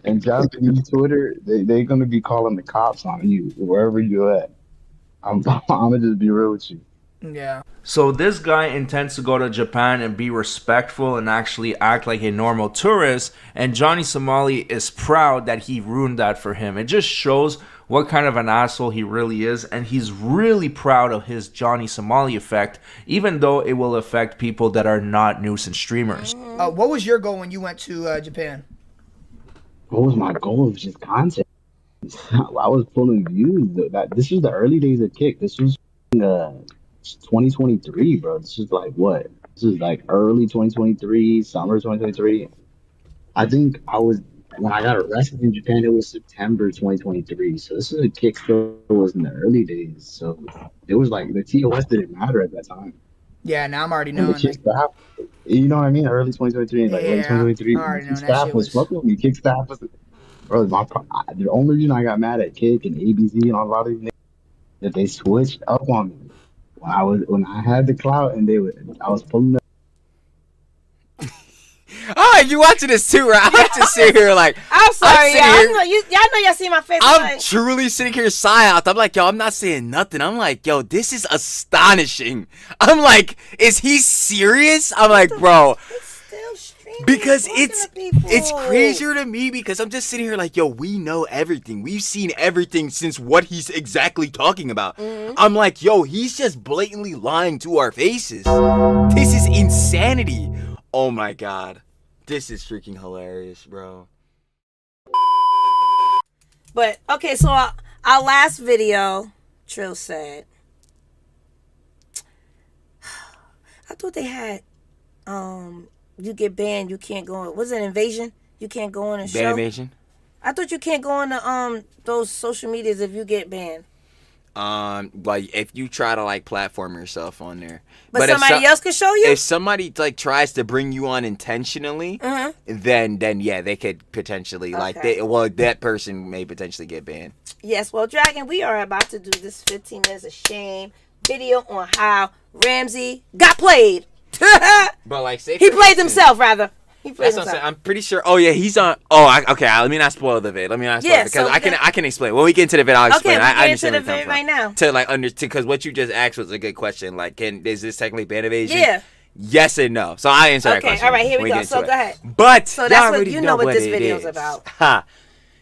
And Japanese Twitter, they're gonna be calling the cops on you wherever you're at. I'm gonna just be real with you. Yeah. So this guy intends to go to Japan and be respectful and actually act like a normal tourist. And Johnny Somali is proud that he ruined that for him. It just shows what kind of an asshole he really is. And he's really proud of his Johnny Somali effect, even though it will affect people that are not nuisance streamers. What was your goal when you went to Japan? What was my goal? It was just content. I was pulling views. That this was the early days of Kick. This was 2023, bro. This is like what? This is like early 2023, summer 2023. I think I was when I got arrested in Japan. It was September 2023. So this is a Kick still was in the early days. So it was like the TOS didn't matter at that time. Yeah, now I'm already And the knowing. Kick Like, staff, you know what I mean? Early 2023, like late yeah, I 2023. The already know Kick that staff shit was was. fucking with me. Kick staff was, bro. The only reason I got mad at Kick and ABC and a lot of these niggas that they switched up on me when I had the clout and I was pulling up. Oh, you watching this too, right? I'm just sitting here like I'm sorry, sitting y'all. here- Y'all know y'all see my face. I'm like, truly sitting here silent. I'm like, yo, I'm not saying nothing. I'm like, yo, this is astonishing. I'm like, is he serious? I'm like, bro, it's still streaming. because talking it's to people. it's crazier to me because I'm just sitting here like, yo, we know everything. We've seen everything since what he's exactly talking about. I'm like, yo, he's just blatantly lying to our faces. This is insanity. Oh my god. This is freaking hilarious, bro. But okay, so our last video, Trill said, I thought they had, you get banned, you can't go on. Was it Invasion? You can't go on a show. Ban evasion? I thought you can't go on the those social medias if you get banned. Like if you try to like platform yourself on there, But if somebody else could show you. if somebody like tries to bring you on intentionally, then yeah, they could potentially like Okay. that person may potentially get banned. Yes, well, Dragon, we are about to do this 15 minutes of shame video on how Ramsey got played. But like, say He played himself, rather. He played That's what I'm saying. himself. I'm pretty sure. Oh yeah, he's on. Oh, okay. Let me not spoil the vid. Let me not spoil Yeah, it because so I can explain. When we get into the vid, I'll explain. Okay, I we get into understand the where you're vid right coming now. from. To like because what you just asked was a good question. Like, is this technically ban evasion? Yeah. Yes and no. So I answer that Okay, question. all right, here we when go. get into So it. go ahead. But So that's y'all what already you know what this it video's is. about. Ha.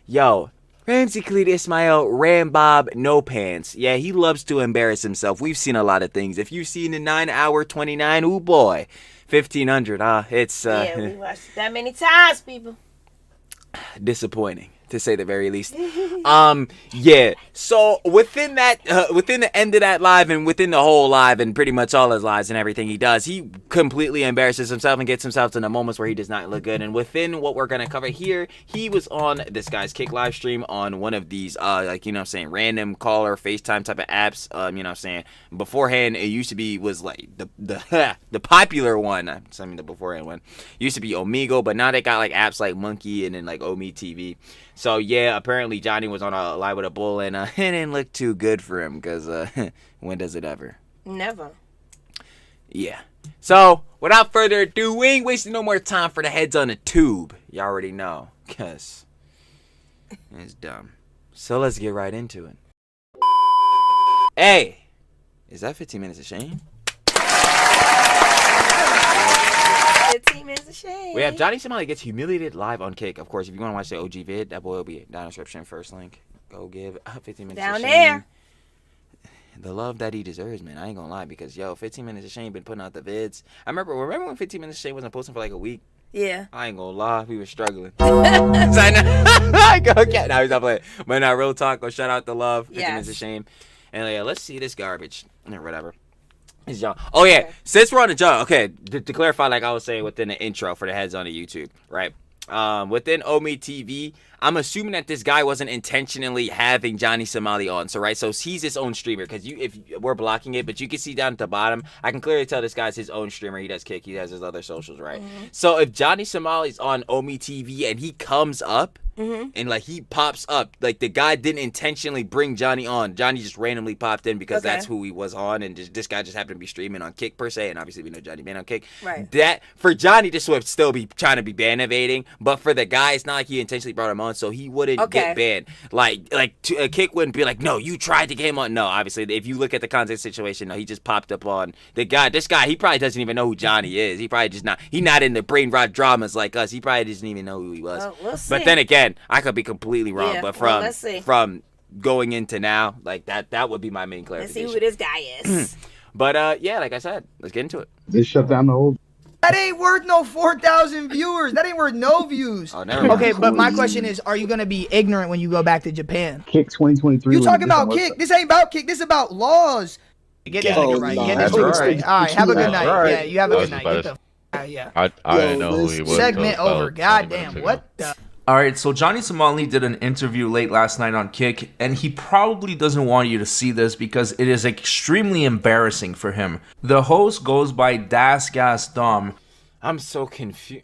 Yo, Ramsey Khalid Ismail Rambob No Pants. Yeah, he loves to embarrass himself. We've seen a lot of things. If you've seen the 9-hour 29, ooh boy, 1500. It's Yeah, we watched it that many times, people. disappointing to say the very least. Yeah. So within that, within the end of that live and within the whole live and pretty much all his lives and everything he does, he completely embarrasses himself and gets himself to the moments where he does not look good. And within what we're gonna cover here, he was on this guy's Kick live stream on one of these, like, you know what I'm saying, random caller FaceTime type of apps. You know what I'm saying. Beforehand, it used to be was like the popular one. I mean, the beforehand one used to be Omegle, but now they got like apps like Monkey and then like Omi TV. So yeah, apparently Johnny was on a live with a bull and it didn't look too good for him because when does it ever? Never. Yeah. So without further ado, we ain't wasting no more time for the heads on the tube. You already know, cause it's dumb. So let's get right into it. Hey, is that 15 minutes of shame? 15 minutes of shame. We have Johnny Somali gets humiliated live on Kick. Of course, if you want to watch the OG vid, that boy will be down in the description. First link. Go give 15 minutes Down of shame there. the love that he deserves, man. I ain't gonna lie, because 15 minutes of shame been putting out the vids. Remember when 15 minutes of shame wasn't posting for like a week? Yeah. I ain't gonna lie, we were struggling. I go okay. Now he's not playing. But now real talk, go shout out the love. 15 minutes of shame. And yeah, let's see this garbage or whatever. It's John. Oh yeah, since we're on the John, okay, to clarify, like I was saying within the intro for the heads on the YouTube, right? Within Omi TV, I'm assuming that this guy wasn't intentionally having Johnny Somali on. So right, so he's his own streamer because if we're blocking it, but you can see down at the bottom, I can clearly tell this guy's his own streamer. He does Kick, he has his other socials, right? So if Johnny Somali's on Omi TV and he comes up, and like he pops up. Like the guy didn't intentionally bring Johnny on. Johnny just randomly popped in because that's who he was on, and this guy just happened to be streaming on Kick per se. And obviously we know Johnny banned on Kick. Right. That for Johnny, this would still be trying to be ban evading, but for the guy, it's not like he intentionally brought him on, so he wouldn't get banned. Like Kick wouldn't be like, no, you tried to get him on. No, obviously if you look at the context situation, no, he just popped up on the guy. This guy, he probably doesn't even know who Johnny is. He probably just not. He not in the brain rot dramas like us. He probably doesn't even know who he was. We'll see. But then again, I could be completely wrong. Yeah, but let's see. from going into now, like that would be my main clarification. Let's see who this guy is. But yeah, like I said, let's get into it. They shut down the whole. That ain't worth no 4,000 viewers. That ain't worth no views. Oh, never mind. Okay, but my question is, are you gonna be ignorant when you go back to Japan? Kick 2023. You talking about Kick? This ain't about Kick. This is about laws. Get this nigga right. Get this That's nigga right. straight. All right, have a good night. right. Yeah, you have a I good was night. about Get to- the yeah. I didn't know who he was. Segment until over. about 20 minutes Goddamn. ago. What the? All right, so Johnny Somali did an interview late last night on Kick, and he probably doesn't want you to see this because it is extremely embarrassing for him. The host goes by Das Gas Dom. I'm so confused.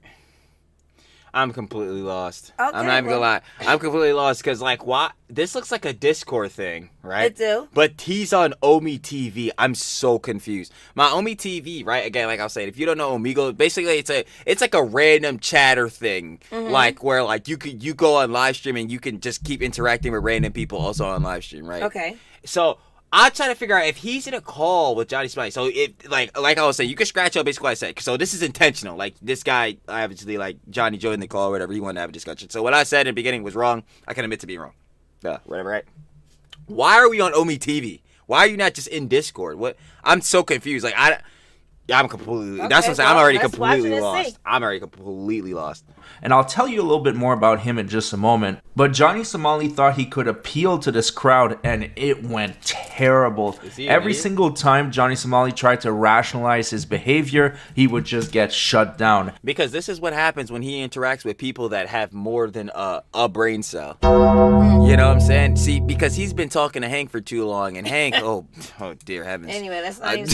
I'm completely lost. Okay, I'm not even gonna lie. I'm completely lost because, like, what? This looks like a Discord thing, right? It do. But he's on Omi TV. I'm so confused. My Omi TV, right? Again, like I was saying, if you don't know Omegle, basically it's like a random chatter thing, like where like you go on live stream and you can just keep interacting with random people also on live stream, right? Okay. So I'm trying to figure out if he's in a call with Johnny Somali. So it like I was saying, you can scratch out basically what I said. So this is intentional. Like this guy, obviously, like Johnny joined the call or whatever. He wanted to have a discussion. So what I said in the beginning was wrong. I can admit to being wrong. Whatever, right? Why are we on Omi TV? Why are you not just in Discord? What? I'm so confused. Like I'm completely. That's what I'm saying. I'm already let's watch completely it and lost. see. I'm already completely lost. And I'll tell you a little bit more about him in just a moment. But Johnny Somali thought he could appeal to this crowd, and it went terrible. Every single time Johnny Somali tried to rationalize his behavior, he would just get shut down. Because this is what happens when he interacts with people that have more than a brain cell. You know what I'm saying? See, because he's been talking to Hank for too long, and Hank, oh dear heavens. Anyway, that's not even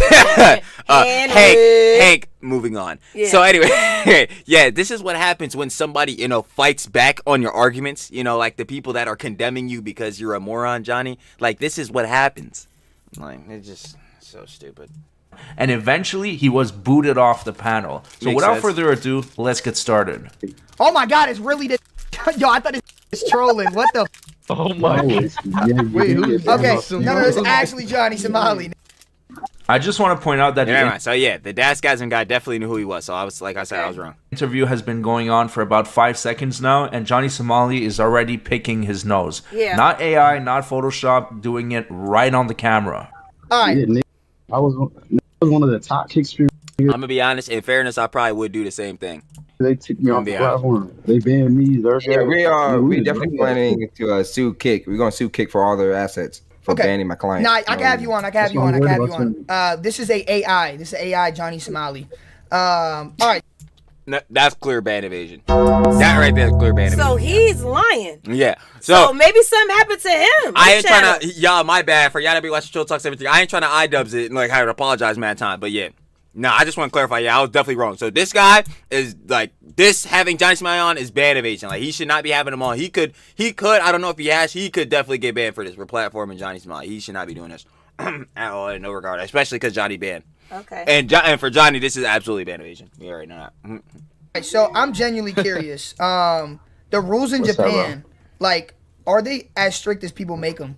Hank, moving on. Yeah. So anyway, yeah, this is what happens when somebody, fights back on your arguments, like the people that are condemning you because you're a moron, Johnny. Like, this is what happens. Like, it's just so stupid. And eventually, he was booted off the panel. So Makes without sense. further ado, let's get started. Oh my God! It's really the. Yo, I thought it's trolling. What the? Oh my god. Wait, who's Okay, no, it's actually Johnny Somali. I just want to point out that Never the mind. So yeah, the Dasgasm guy definitely knew who he was. So I was, like I said, I was wrong. interview has been going on for about 5 seconds now, and Johnny Somali is already picking his nose. Yeah. Not AI, not Photoshop, doing it right on the camera. All right. Yeah, Nick, I was one of the top kick streamers. I'm gonna be honest. In fairness, I probably would do the same thing. They took me off the Yeah. platform. They banned me. Yeah, we was definitely running. planning to sue Kick. We're gonna sue Kick for all their assets for Okay. banning my client. Nah, I can have you on. I can have you on. I can have you That's what I'm on. This is a AI. This is AI Johnny Somali. All right. No, that's clear ban evasion. That right there is clear ban evasion. So he's lying. Yeah. So maybe something happened to him. I ain't His channel. trying to, y'all, my bad for y'all to be watching Chill Talks everything. I ain't trying to iDubbbz it and like have to apologize mad time, but yeah. No, I just want to clarify. Yeah, I was definitely wrong. So this guy is like, this having Johnny Somali on is ban evasion. Like, he should not be having him on. He could, I don't know if he has, he could definitely get banned for this. We're platforming Johnny Somali. He should not be doing this at all in no regard, especially because Johnny banned. Okay. And for Johnny, this is absolutely ban evasion. You already know that. So I'm genuinely curious. The rules in What's that, Japan, like, are they as strict as people make them?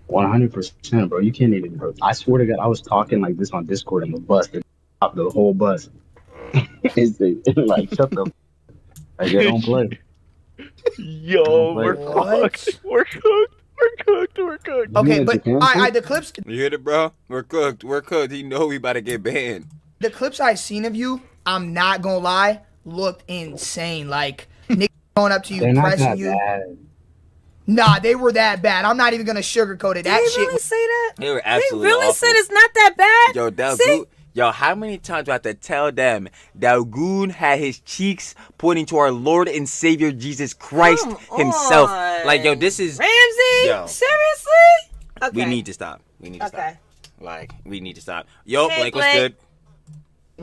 100%, bro. You can't even. Bro. I swear to God, I was talking like this on Discord and the bus. They stopped the whole bus. Like, shut the. Like, they don't play. Yo, we're What? fucked. We're cooked. We're cooked. Okay, Yeah, but Japan I too? the clips You hear it, bro? We're cooked. We're cooked. He know we about to get banned. the clips I seen of you, I'm not gonna lie, looked insane. Like niggas going up to you, They're not pressing that you. bad. Nah, they were that bad. I'm not even gonna sugarcoat it. Did That he shit really was say that? They were He absolutely really awful. said it's not that bad. Yo, that See? Goon, yo, how many times do I have to tell them that Goon had his cheeks pointing to our Lord and Savior Jesus Christ Come himself? on. Like, yo, this is Ramsey? Yo. Seriously? Okay. we need to stop. We need to Okay. stop. Like, we need to stop. Yo, Hey, Blake, what's Blake. good?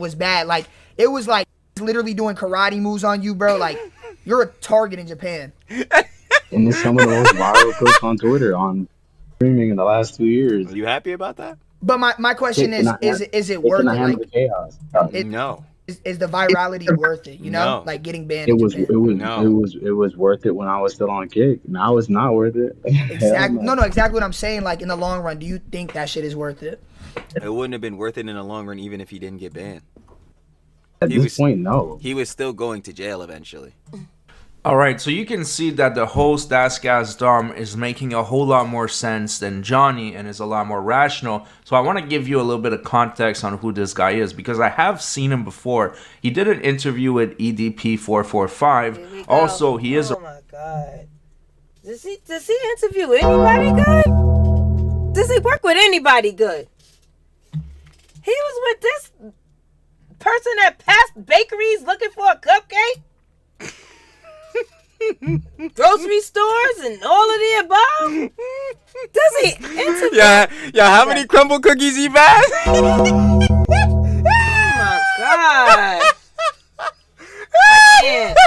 was bad. Like it was like literally doing karate moves on you, bro. Like You're a target in Japan. And it's some of the most viral clips on Twitter on streaming in the last 2 years. Are you happy about that? But my question Can is it Can worth I it? handle Like, the chaos? No. is the virality worth it? You know, No. like getting banned It in was Japan. it was No. it was it was worth it when I was still on Kick. Now it's not worth it. Hell Exactly. no. No, exactly what I'm saying. Like in the long run, do you think that shit is worth it? It wouldn't have been worth it in the long run, even if he didn't get banned. At He this was- point, no. He was still going to jail eventually. All right, so you can see that the host That's Gas Dom is making a whole lot more sense than Johnny and is a lot more rational. So I want to give you a little bit of context on who this guy is because I have seen him before. He did an interview with EDP 445. Also, he is Oh my god. Does he interview anybody good? Does he work with anybody good? He was with this person that passed bakeries looking for a cupcake. Grocery stores and all of the above. Does he interview? Yeah. How many crumble cookies he passed? Oh my god. I can't.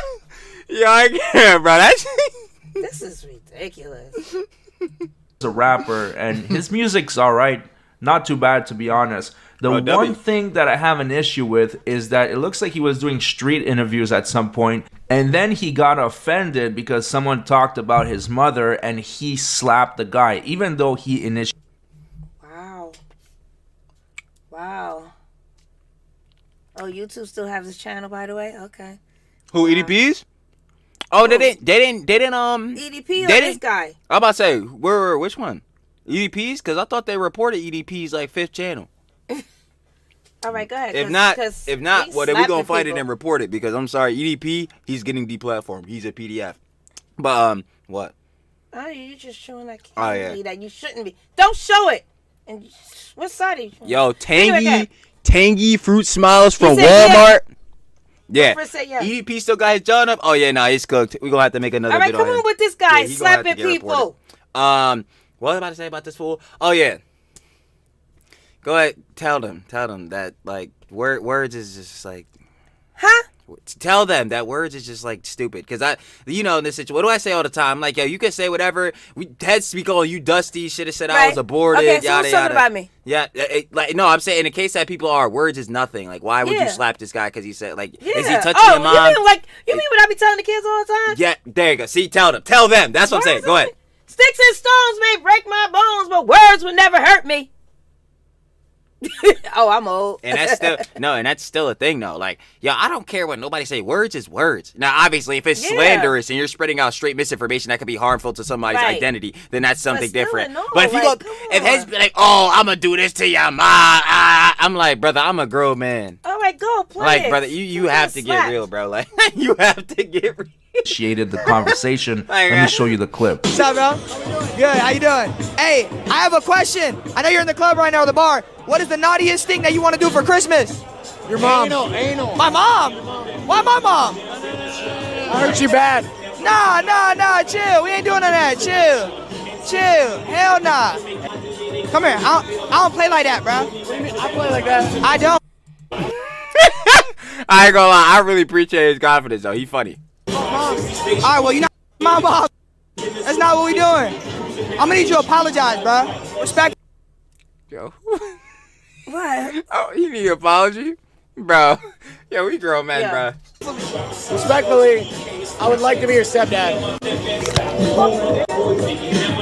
Yeah, I can't, bro. That's This is ridiculous. a rapper and his music's all right. Not too bad, to be honest. The Oh, W. one thing that I have an issue with is that it looks like he was doing street interviews at some point, and then he got offended because someone talked about his mother, and he slapped the guy, even though he initiated. Wow. Oh, YouTube still have this channel, by the way? Okay. who EDPs? Oh, they didn't. EDP They or this didn't- guy? I'm about to say which one? EDPs? Because I thought they reported EDPs like 5th channel. All right, go ahead. If not, well, then we gonna fight it and report it because I'm sorry, EDP, he's getting deplatformed. He's a PDF. But what? Oh, you're just showing that Oh, yeah. that you shouldn't be. Don't show it. And what side are you showing? Yo, Anyway, tangy fruit smiles from He said Walmart. Yeah. Chris said yes. EDP still got his jaw up. Oh yeah, nah, he's cooked. We gonna have to make another All right, video come on on him. with this guy Yeah, he gonna have to slapping get people. reported. What was I about to say about this fool? Oh yeah. Go ahead, tell them that like words is just like. Huh? Tell them that words is just like stupid. Cause in this situation, what do I say all the time? Like, yo, you can say whatever. We heads speak on you, Dusty. Should have said I was aborted. Okay, so yada who's talking yada. about me? Yeah, no, I'm saying in the case that people are words is nothing. Like, why would Yeah. you slap this guy? Cause he said like, Yeah. is he touching your mom? You mean what I be telling the kids all the time? Yeah, there you go. See, tell them. That's what I'm saying. Go ahead. Sticks and stones may break my bones, but words will never hurt me. Oh, I'm old. And that's still a thing though. Like, yo, I don't care what nobody say. Words is words. Now, obviously, if it's Yeah. slanderous and you're spreading out straight misinformation that could be harmful to somebody's Right. identity, then that's something still, different. no, But if you like, go, come if heads on. be like, oh, I'm gonna do this to your mom, I'm like, brother, I'm a grown man. All right, go play Like, it. brother, you Get have to get slapped. real, bro. Like, you have to get real. Initiated the conversation. Let me show you the clip. What's up, bro? Good. How you doing? Hey, I have a question. I know you're in the club right now, or the bar. What is the naughtiest thing that you want to do for Christmas? Your mom. Anal. My mom? Why my mom? I hurt you bad. Nah. Chill. We ain't doing none of that. Chill. Hell nah. Come here. I don't play like that, bro. I play like that. I don't. I ain't gonna lie, I really appreciate his confidence though. He funny. All right, well, you're not my mom. That's not what we doing. I'm gonna need you to apologize, bro. Respect. Yo. What? Oh, you need an apology? Bro. Yo, we grown men, Yeah. bro. Respectfully, I would like to be your stepdad.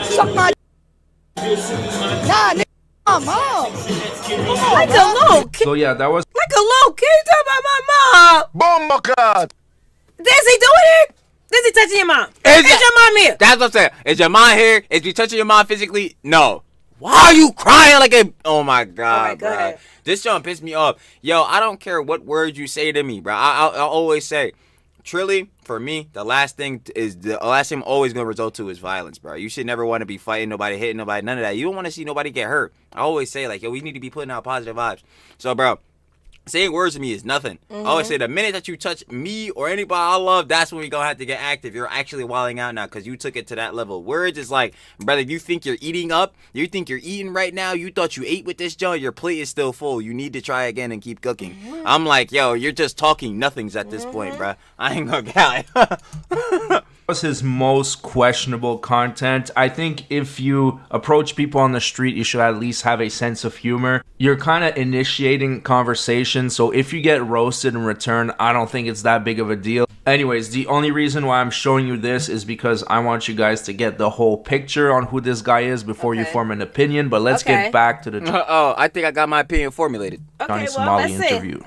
Suck my. Nah, nigga, my mom. Like a little kid. So yeah, that was Like a little kid talking about my mom. Bomba. Is he doing it? Is he touching your mom? Is your mom here? That's what I'm saying. Is your mom here? Is you touching your mom physically? No. Why are you crying like a... Oh my God, Alright, go bro. ahead. This jump pissed me off. Yo, I don't care what words you say to me, bro. I'll always say, truly, for me, the last thing I'm always going to result to is violence, bro. You should never want to be fighting nobody, hitting nobody, none of that. You don't want to see nobody get hurt. I always say, like, yo, we need to be putting out positive vibes. So, bro, Saying words to me is nothing. I always say the minute that you touch me or anybody I love, that's when we gonna have to get active. You're actually wilding out now because you took it to that level. Words is like, brother, you think you're eating up? You think you're eating right now? You thought you ate with this joint? Your plate is still full. You need to try again and keep cooking. I'm like, yo, you're just talking nothings at this point, bruh. I ain't gonna get Was his most questionable content. I think if you approach people on the street, you should at least have a sense of humor. You're kind of initiating conversation, so if you get roasted in return, I don't think it's that big of a deal. Anyways, the only reason why I'm showing you this is because I want you guys to get the whole picture on who this guy is before you form an opinion, but let's get back to the I think I got my opinion formulated. Johnny Somali interview.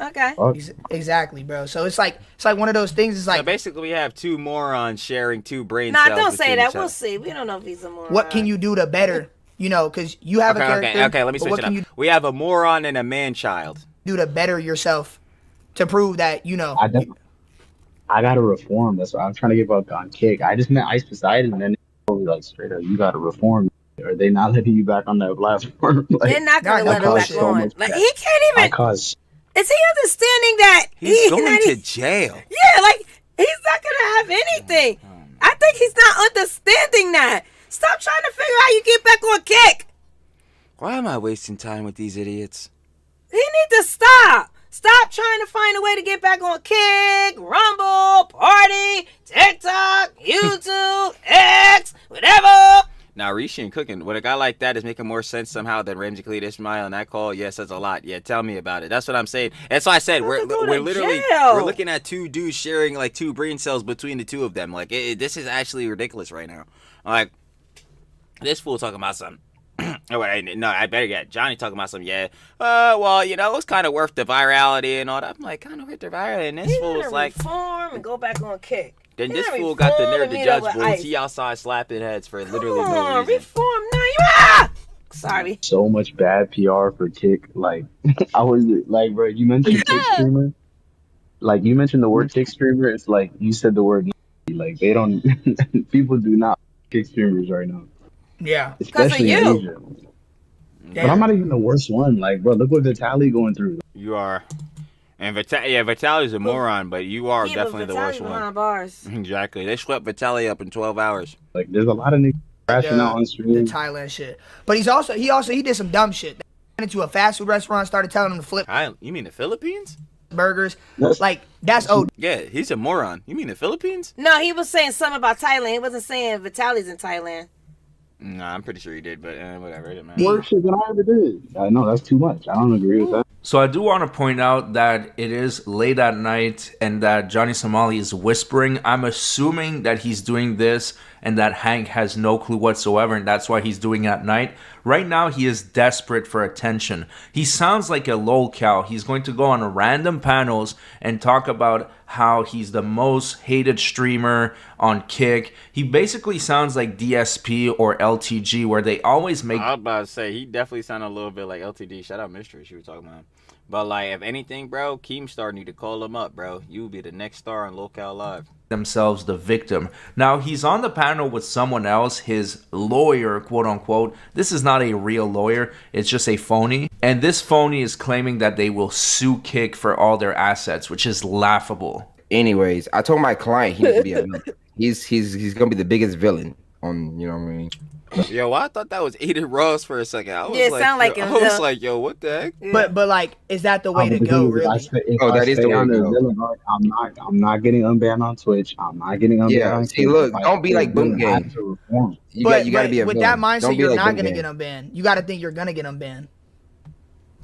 Exactly, bro. So it's like one of those things. It's like so basically we have two morons sharing two brain Nah, cells. don't say that. between We'll each see. We don't know if he's a moron. what can you do to better? You know, because you have a other. character. Okay, let me but switch what it can up. you We have a moron and a man-child. do to better yourself to prove that you know? I gotta reform. That's why I'm trying to give up on Kick. I just met Ice Poseidon, and then they told me like straight up, you gotta reform. Are they not letting you back on that platform? Like, They're not gonna let him back on. Like he can't I even. caused Is he understanding that He's going not to even- jail. Yeah, like he's not gonna have anything. I think he's not understanding that. Stop trying to figure out how you get back on Kick. Why am I wasting time with these idiots? He need to stop. Stop trying to find a way to get back on Kick, Rumble, Party, TikTok, YouTube, X, whatever. Now, Rishi and Cooking, when a guy like that is making more sense somehow than Ramsey Khalid Ismail on that call, yes, that's a lot. Yeah, tell me about it. That's what I'm saying. That's why I said we're literally we're looking at two dudes sharing like two brain cells between the two of them. Like this is actually ridiculous right now. Like this fool talking about something. Oh, wait, no, I better get Johnny talking about something. Yeah, well, you know, it's kind of worth the virality and all that. I'm like, kind of worth the virality, and this fool's like, reform and go back on Kick. then this fool got the nerve to judge bulls. He outside slapping heads for literally no reason. Reform now, you sorry. so much bad PR for Kick. Like, I was like, bro, you mentioned Kick streamer. Like, you mentioned the word Kick streamer. It's like you said the word. Like, they don't. People do not Kick streamers right now. Yeah, especially in Asia. But I'm not even the worst one. Like, bro, look what Vitaly going through. You are. And Vitaly's a moron, but you are definitely the worst one. Bars. Exactly. They swept Vitaly up in 12 hours. Like, there's a lot of niggas crashing out on stream. The Thailand shit. But he did some dumb shit. Went into a fast food restaurant, started telling him to flip You mean the Philippines? burgers. Like, that's Yeah, he's a moron. You mean the Philippines? No, he was saying something about Thailand. He wasn't saying Vitaly's in Thailand. Nah, I'm pretty sure he did, but whatever. It doesn't Worse shit than I ever did. I know that's too much. I don't agree with that. So I do want to point out that it is late at night and that Johnny Somali is whispering. I'm assuming that he's doing this and that Hank has no clue whatsoever, and that's why he's doing it at night. Right now, he is desperate for attention. He sounds like a lolcow. He's going to go on random panels and talk about how he's the most hated streamer on Kick. He basically sounds like DSP or LTG, where they always make... I was about to say, he definitely sounded a little bit like LTD. Shout out Mystery, she was talking about him. But, like, if anything, bro, Keemstar need to call him up, bro. You will be the next star on Local Live. Themselves the victim. Now, he's on the panel with someone else, his lawyer, quote unquote. This is not a real lawyer, it's just a phony. And this phony is claiming that they will sue Kick for all their assets, which is laughable. Anyways, I told my client he needs to be a he's gonna be the biggest villain on, you know what I mean? Yo, I thought that was Aiden Ross for a second. I was Yeah, it sound like yo, him, I was though. like, yo, what the heck? But like, is that the way to go? Really? That is the way to go. I'm not getting unbanned on Twitch. I'm not getting unbanned on see, Twitch. look, don't be like Boom Game. You gotta be a with villain. that mindset, Don't be you're like not Boom gonna Game. get unbanned. You gotta think you're gonna get unbanned.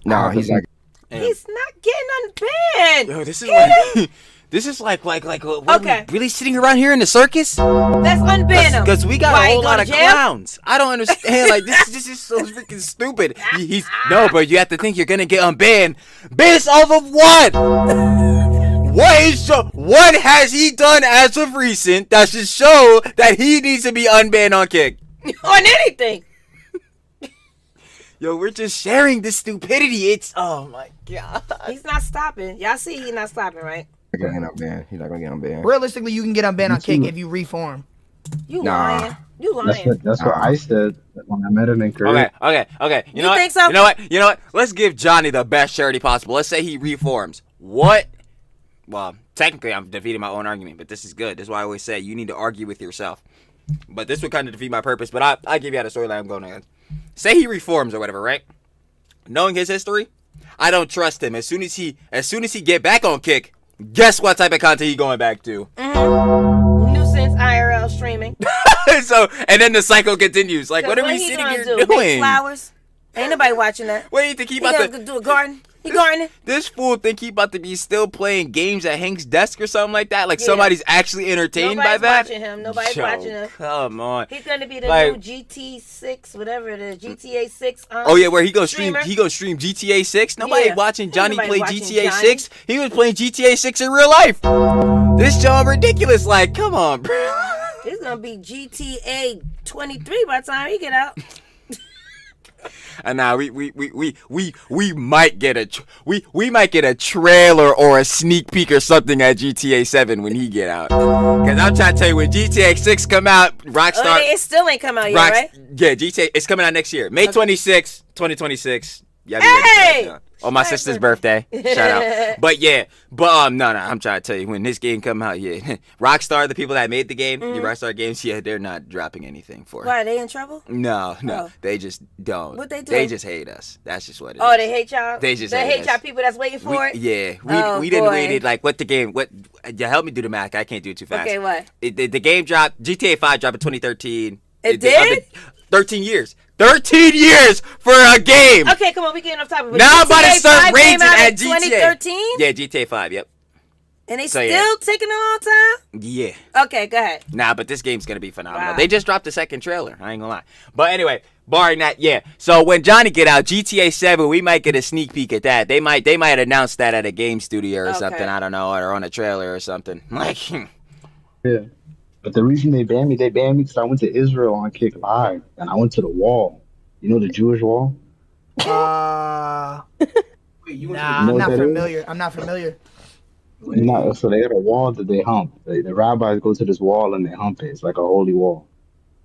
No, he's like. He's not getting unbanned. Yo, this is like, this is like, what, Okay. we really sitting around here in the circus? Let's unban him. Because we got Why, a he whole go lot to of jail? clowns. I don't understand. Like, this is so freaking stupid. He's no, but you have to think you're gonna get unbanned based off of what? What has he done as of recent that should show that he needs to be unbanned on Kick? On anything. Yo, we're just sharing this stupidity. It's oh my god. He's not stopping. Y'all see he's not stopping, right? He's not gonna get unbanned. Realistically, you can get unbanned on Kick if you reform. You Nah. lying. You lying. That's what I said when I met him in Korea. Okay. You think so? You know what? Let's give Johnny the best charity possible. Let's say he reforms. What? Well, technically, I'm defeating my own argument, but this is good. This is why I always say you need to argue with yourself. But this would kind of defeat my purpose. But I give you out a storyline I'm going on. Say he reforms or whatever, right? Knowing his history, I don't trust him. As soon as he get back on Kick, guess what type of content he going back to? Nuisance IRL streaming. So, and then the cycle continues. Like, what are we he sitting gonna here do? doing? Make flowers? Ain't nobody watching that. What do you think he He about gonna do a garden? He gardening? This fool think he about to be still playing games at Hank's desk or something like that? Like Yeah. somebody's actually entertained by Nobody's that? watching him. Nobody's Yo, watching him. Come on. He's gonna be the Like- new GT6, whatever it is, GTA 6. Oh yeah, where he go stream? streamer. He go stream GTA 6. Nobody Yeah. watching Ain't Johnny nobody play watching GTA Johnny. 6. He was playing GTA 6 in real life. This job ridiculous. Like, come on, bro. It's gonna be GTA 23 by the time he get out. And now we might get we might get a trailer or a sneak peek or something at GTA 7 when he get out. Cause I'm trying to tell you, when GTA 6 come out, Rockstar. It still ain't come out yet, right? Yeah, GTA. It's coming out next year, May 26, 2026. Yeah, Hey! on my sister's birthday. Shout out. But no, I'm trying to tell you, when this game come out, yeah, Rockstar, the people that made the game, the Rockstar games, yeah, they're not dropping anything for it. Why, they in trouble? No, Oh. they just don't. What they do? They just hate us. That's just what it is. Oh, they hate y'all? They just hate hate y'all us. people that's waiting for it? Yeah, Oh, we didn't boy. wait it. Like, what the game? What? Yeah, help me do the math. I can't do it too fast. Okay, what? The game dropped. GTA 5 dropped in 2013. It did? 13 years. 13 years for a game. Okay, come on, we getting off topic. But Now I'm about to GTA start 5 rating came out at in GTA. 2013? Yeah, GTA 5. Yep. And they So, still yeah. taking a long time? Yeah. Okay, go ahead. Nah, but this game's gonna be phenomenal. Wow. They just dropped the second trailer. I ain't gonna lie. But anyway, barring that, yeah. So when Johnny get out, GTA 7, we might get a sneak peek at that. They might announce that at a game studio or Okay. something. I don't know, or on a trailer or something. Like, Yeah. But the reason they banned me because I went to Israel on Kick Live and I went to the wall. You know the Jewish wall? Nah, You know I'm what not that is? familiar. I'm not familiar. So they got a wall that they hump. The rabbis go to this wall and they hump it. It's like a holy wall.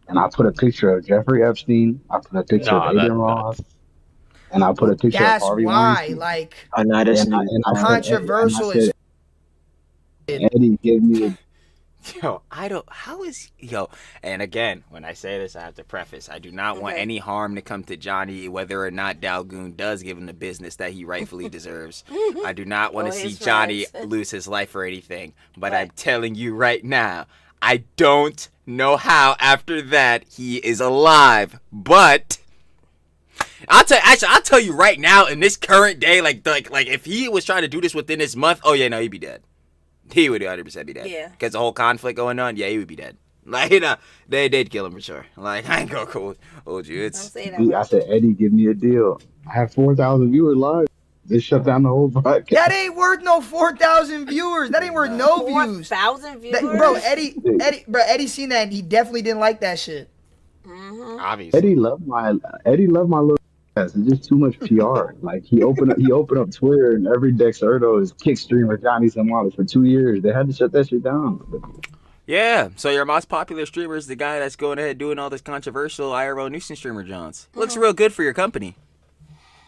And I put a picture of Jeffrey Epstein. I put a picture of Aiden Ross. And I put a picture That's of Harvey why, Weinstein. like, And I said, controversial and I is. said, Eddie gave me a and again, when I say this, I have to preface, I do not want any harm to come to Johnny, whether or not Dalgoon does give him the business that he rightfully deserves. I do not want Or to see his Johnny rights. lose his life or anything, but Right. I'm telling you right now, I don't know how after that he is alive, but I'll tell you right now, in this current day, like if he was trying to do this within this month, oh yeah, no, he'd be dead. He would 100% be dead. Yeah. Because the whole conflict going on, yeah, he would be dead. Like, you know, they'd kill him for sure. Like, I ain't gonna hold you. Don't It's say that. Dude, I said, Eddie, give me a deal. I have 4,000 viewers live. They shut down the whole podcast. That ain't worth no 4,000 viewers. That ain't worth no views. 4,000 viewers? Bro, Eddie seen that and he definitely didn't like that shit. obviously. Eddie loved my little ass. It's just too much PR. Like he opened up Twitter and every Dexerto is kick streamer Johnny Somali for 2 years. They had to shut that shit down. Yeah, so your most popular streamer is the guy that's going ahead doing all this controversial IRL nuisance streamer Johns. Looks real good for your company.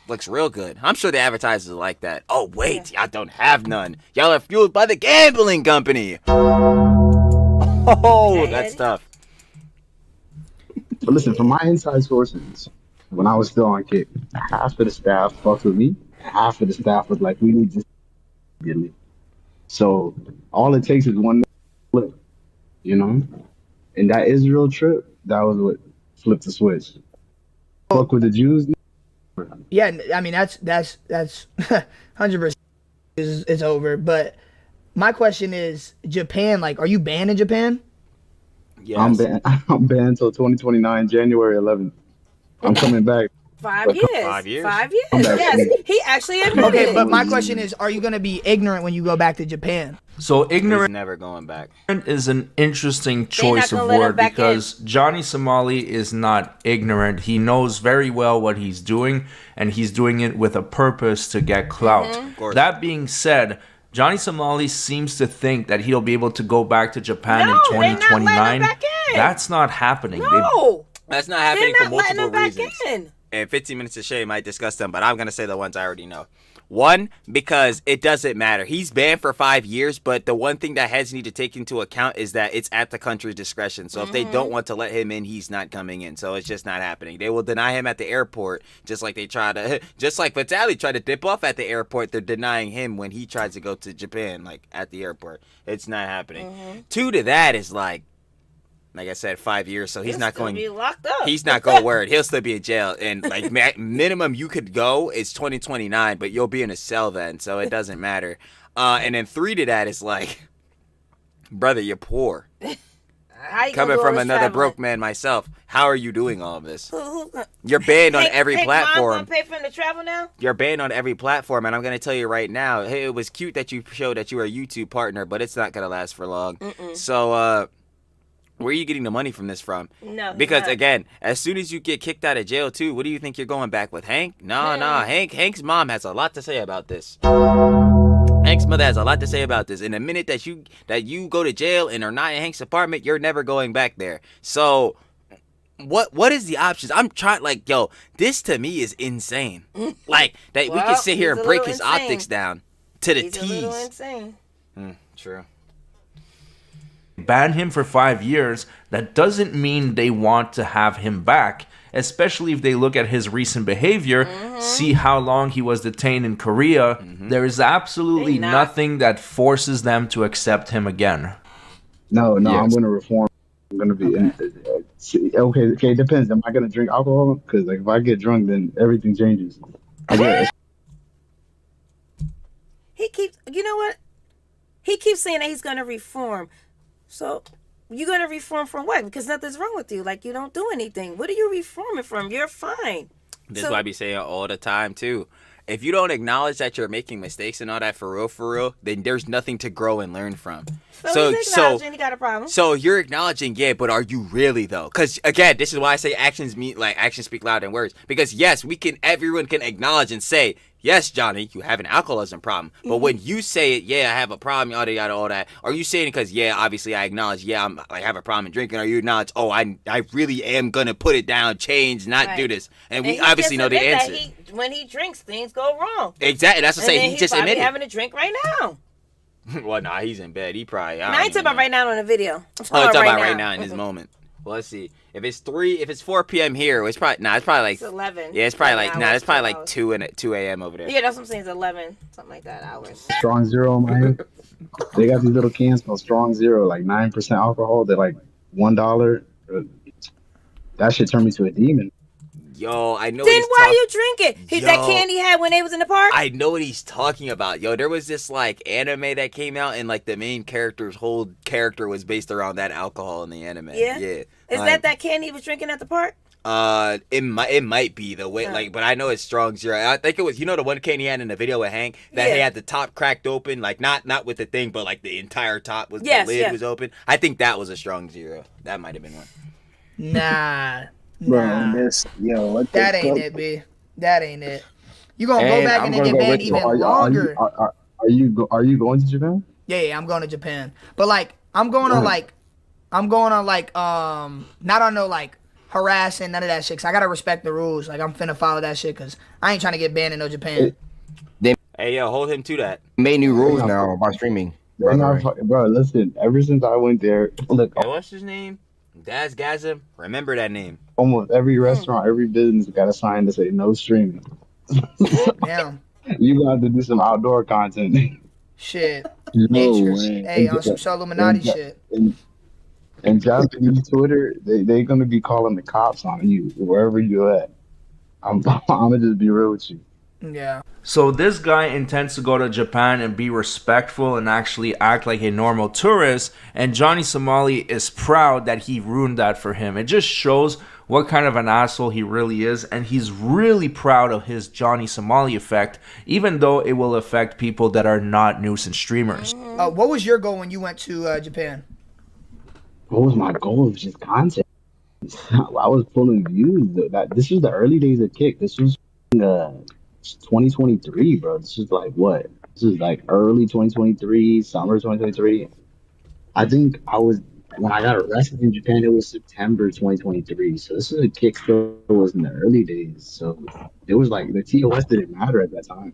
Looks real good. I'm sure the advertisers are like that. Oh, wait, y'all don't have none. Y'all are fueled by the gambling company. Oh, that's tough. But listen, from my inside sources, when I was still on Kick, half of the staff fucked with me, and half of the staff was like, we need this immediately. So all it takes is one flip, you know? And that Israel trip, that was what flipped the switch. Fuck with the Jews. Yeah, I mean that's 100% is over. But my question is, Japan, like, are you banned in Japan? Yes. I'm banned until 2029, January 11th. I'm coming back. 5 years. 5 years? 5 years. I'm back. Yes, he actually admitted Okay, it. but my question is, are you gonna be ignorant when you go back to Japan? So He's ignorant never going back. is an interesting not choice gonna of let him word back because Johnny Somali is not ignorant. He knows very well what he's doing, and he's doing it with a purpose to get clout. course. That being said, Johnny Somali seems to think that he'll be able to go back to Japan in No, they not letting him 2029. back That's not happening. No, That's not happening they're for not letting multiple him back reasons. in. And 15 minutes of shame might discuss them, but I'm going to say the ones I already know. One, because it doesn't matter. He's banned for 5 years, but the one thing that heads need to take into account is that it's at the country's discretion. So if they don't want to let him in, he's not coming in. So it's just not happening. They will deny him at the airport, just like Vitaly tried to dip off at the airport. They're denying him when he tries to go to Japan, like at the airport. It's not happening. Two to that is like I said, 5 years, so he's not going. Be locked up. He's not going word. He'll still be in jail, and like minimum you could go is 2029, but you'll be in a cell then, so it doesn't matter. And then 3 to that is like, brother, you're poor. Coming from another broke man myself, how are you doing all of this? You're banned on every platform. Mom gonna pay for him to travel now? You're banned on every platform, and I'm gonna tell you right now, hey, it was cute that you showed that you were a YouTube partner, but it's not gonna last for long. So, where are you getting the money from this from? No. Because again, as soon as you get kicked out of jail too, what do you think you're going back with, Hank? No. Hank's mom has a lot to say about this. Hank's mother has a lot to say about this. And the minute that you go to jail and are not in Hank's apartment, you're never going back there. So what is the options? I'm trying, like, yo, this to me is insane. Like that we can sit here and break his optics down to the He's T's. a little insane. True. Ban him for 5 years, that doesn't mean they want to have him back, especially if they look at his recent behavior, see how long he was detained in Korea. There is absolutely nothing that forces them to accept him again. No, I'm going to reform. I'm going to be okay. It depends. Am I going to drink alcohol? Because like if I get drunk, then everything changes. You know what? He keeps saying that he's going to reform. So, you're going to reform from what? Because nothing's wrong with you. Like, you don't do anything. What are you reforming from? You're fine. This is what I be saying all the time, too. If you don't acknowledge that you're making mistakes and all that for real, then there's nothing to grow and learn from. So he's acknowledging he got a problem. So you're acknowledging, yeah, but are you really, though? Because, again, this is why I say actions speak louder than words. Because, yes, everyone can acknowledge and say, yes, Johnny, you have an alcoholism problem. But when you say it, yeah, I have a problem, yada, yada, all that, are you saying it because, yeah, obviously I acknowledge, yeah, I have a problem in drinking? Or you acknowledge, oh, I really am going to put it down, change, not do this? And we obviously know the answer. When he drinks, things go wrong. Exactly. That's what I'm saying. He just admitted. He's having a drink right now. Well, nah, he's in bed. He probably. I ain't talking about right now on the video. I'm talking about right now in this moment. Well, let's see. If it's 4 p.m. here, it's probably like. It's 11. Yeah, it's probably it's probably like 2 a.m. over there. Yeah, that's what I'm saying. It's 11, something like that hours. Strong Zero, man. They got these little cans called Strong Zero, like 9% alcohol. They're like $1. That shit turned me to a demon. Yo, I know. Then why you drink it? That candy he had when they was in the park? I know what he's talking about. Yo, there was this like anime that came out, and like the main character's whole character was based around that alcohol in the anime. Yeah. Is that candy he was drinking at the park? It might be the way but I know it's Strong Zero. I think it was the one candy he had in the video with Hank that he had the top cracked open, like not with the thing, but like the entire top was the lid was open. I think that was a Strong Zero. That might have been one. Nah. Bro, that ain't it, B. That ain't it. You gonna go back and then get banned even longer. Are you going to Japan? Yeah, I'm going to Japan. But like, I'm going on not on no like harassing, none of that shit. Cause I gotta respect the rules. Like I'm finna follow that shit. Cause I ain't trying to get banned in no Japan. Hey, yo, hold him to that. Made new rules now about streaming. Bro, listen. Ever since I went there, look. Hey, what's his name? Dazgasm. Remember that name. Almost every restaurant, every business got a sign to say no streaming. Damn. You gonna have to do some outdoor content. Shit. No way. Hey, on some Illuminati shit. And Japanese Twitter, they gonna be calling the cops on you wherever you're at. I'm gonna just be real with you. Yeah. So this guy intends to go to Japan and be respectful and actually act like a normal tourist, and Johnny Somali is proud that he ruined that for him. It just shows what kind of an asshole he really is, and he's really proud of his Johnny Somali effect, even though it will affect people that are not nuisance streamers. What was your goal when you went to Japan? What was my goal? It was just content. I was pulling views. This was the early days of Kick. This was 2023, bro. This is like what? This is like early 2023, summer 2023. I think I was when I got arrested in Japan, it was September 2023. So this is a kick still was in the early days. So it was like the TOS didn't matter at that time.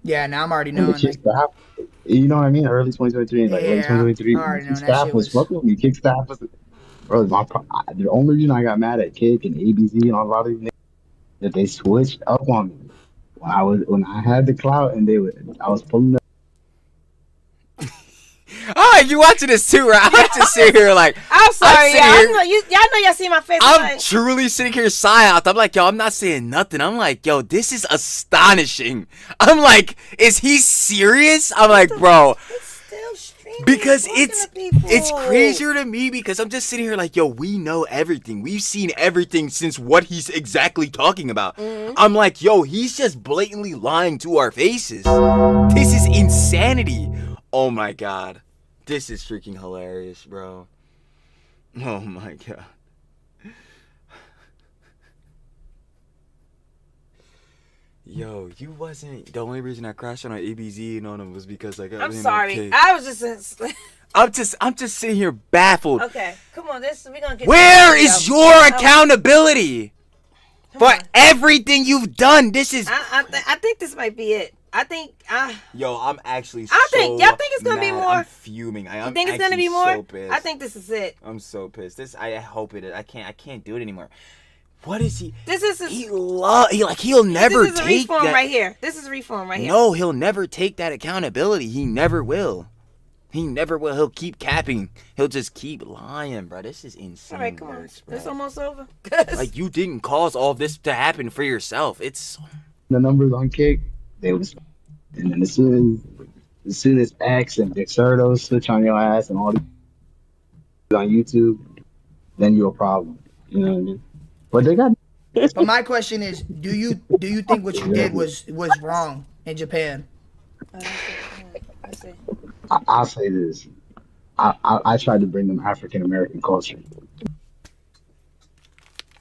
Yeah, now I'm already And the knowing. kick Like, staff, you know what I mean? Early 2023, like late yeah, 2023, I when the already kick know that staff shit was was. fucking with me. Kick staff was, bro, the only reason I got mad at Kick and ABZ and a lot of these niggas that they switched up on me when I had the clout and I was pulling up. Oh, you watching this too, right? I'm just sitting here like, I'm sorry, sitting y'all. here- Y'all know y'all see my face. I'm like, truly sitting here silent. I'm like, yo, I'm not saying nothing. I'm like, yo, this is astonishing. I'm like, is he serious? I'm like, bro, it's still streaming. because Talking it's to people. crazier to me because I'm just sitting here like, yo, we know everything. We've seen everything since what he's exactly talking about. Mm-hmm. I'm like, yo, he's just blatantly lying to our faces. This is insanity. Oh my god. This is freaking hilarious, bro. Oh my god. Yo, you wasn't the only reason I crashed on ABZ and on him was because like I'm sorry. I was just. I'm just sitting here baffled. Okay, come on. We gonna get. Where is your accountability for everything you've done? This is. I think this might be it. I think. Yo, I'm actually. Y'all think it's gonna be mad. more? I'm fuming. You think it's gonna be more? So pissed. I think this is it. I'm so pissed. I hope it is. I can't do it anymore. What is he? This is he'll never this is take reform that. right here. This is reform right here. No, he'll never take that accountability. He never will. He never will. He'll keep capping. He'll just keep lying, bro. This is insane. All right, come on. works, bro. It's almost over. Like you didn't cause all of this to happen for yourself. It's The numbers on Kick, they was, and then as soon as X and Dexerto switch on your ass and all these on YouTube, then you're a problem. You know what I mean? But they got. But my question is, do you think what you did was wrong in Japan? I'll say this. I tried to bring them African American culture.